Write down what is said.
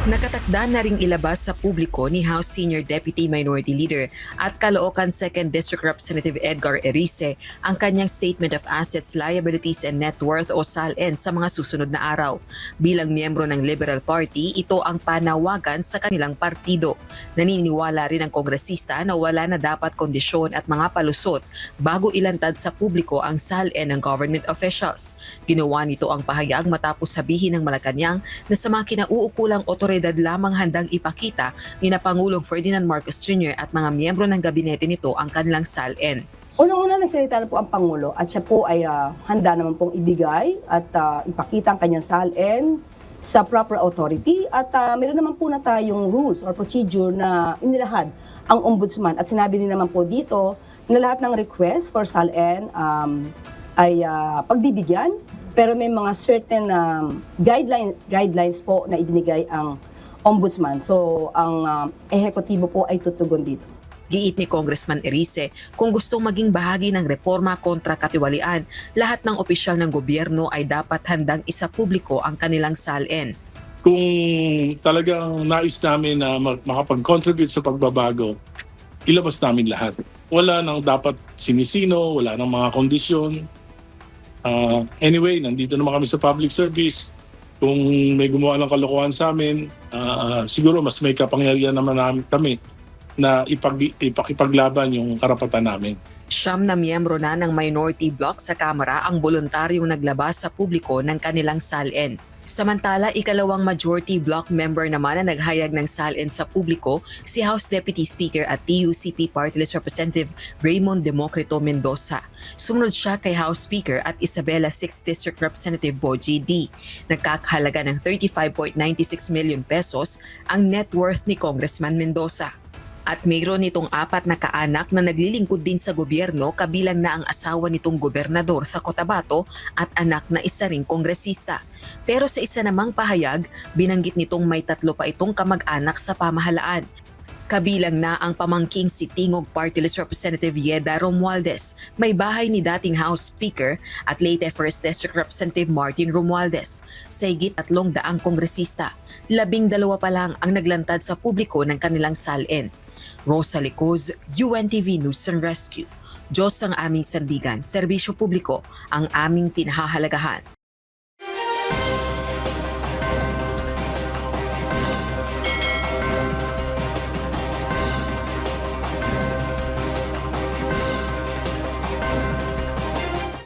Nakatakda na ring ilabas sa publiko ni House Senior Deputy Minority Leader at Caloocan 2nd District Representative Edgar Erice ang kanyang Statement of Assets, Liabilities and Net Worth o SALN sa mga susunod na araw. Bilang miyembro ng Liberal Party, ito ang panawagan sa kanilang partido. Naniniwala rin ang kongresista na wala na dapat kondisyon at mga palusot bago ilantad sa publiko ang SALN ng government officials. Ginawa nito ang pahayag matapos sabihin ng Malacanang na sa mga kinauukulang otoridad lamang handang ipakita ni na Pangulong Ferdinand Marcos Jr. at mga miyembro ng gabinete nito ang kanilang SALN. Unang-una nagsalita na po ang Pangulo at siya po ay handa naman pong ibigay at ipakita ang kanyang SALN sa proper authority at meron naman po na tayong rules or procedure na inilahad ang Ombudsman at sinabi din naman po dito na lahat ng request for SALN ay pagbibigyan pero may mga certain guidelines po na ibinigay ang Ombudsman. So ang ehekutibo po ay tutugon dito. Giit ni Congressman Erice, kung gustong maging bahagi ng reforma kontra katiwalian, lahat ng opisyal ng gobyerno ay dapat handang isapubliko ang kanilang SALN. Kung talagang nais namin na makapag-contribute sa pagbabago, ilabas namin lahat. Wala nang dapat sinisino, wala nang mga kondisyon. Anyway, nandito naman kami sa public service. Kung may gumawa ng kalokohan sa amin, siguro mas may kapangyarihan naman kami na ipakipaglaban yung karapatan namin. 9 na miyembro na ng minority bloc sa Kamara ang voluntaryong naglabas sa publiko ng kanilang SALN. Samantala, ikalawang majority bloc member naman na naghayag ng SALN sa publiko si House Deputy Speaker at TUCP Party List Representative Raymond Democrito Mendoza. Sumunod siya kay House Speaker at Isabela 6th District Representative Bogie D. Nagkakahalaga ng 35.96 million pesos ang net worth ni Congressman Mendoza. At mayroon nitong 4 na kaanak na naglilingkod din sa gobyerno kabilang na ang asawa nitong gobernador sa Cotabato at anak na isa ring kongresista. Pero sa isa namang pahayag, binanggit nitong may 3 pa itong kamag-anak sa pamahalaan. Kabilang na ang pamangking si Tingog Party List Representative Yeda Romualdez, may bahay ni dating House Speaker at Leyte 1st District Representative Martin Romualdez. Sa higit 300 kongresista, 12 pa lang ang naglantad sa publiko ng kanilang SALN. Rosa Licuz, UNTV News and Rescue. Diyos ang aming sandigan, serbisyo publiko ang aming pinahahalagahan.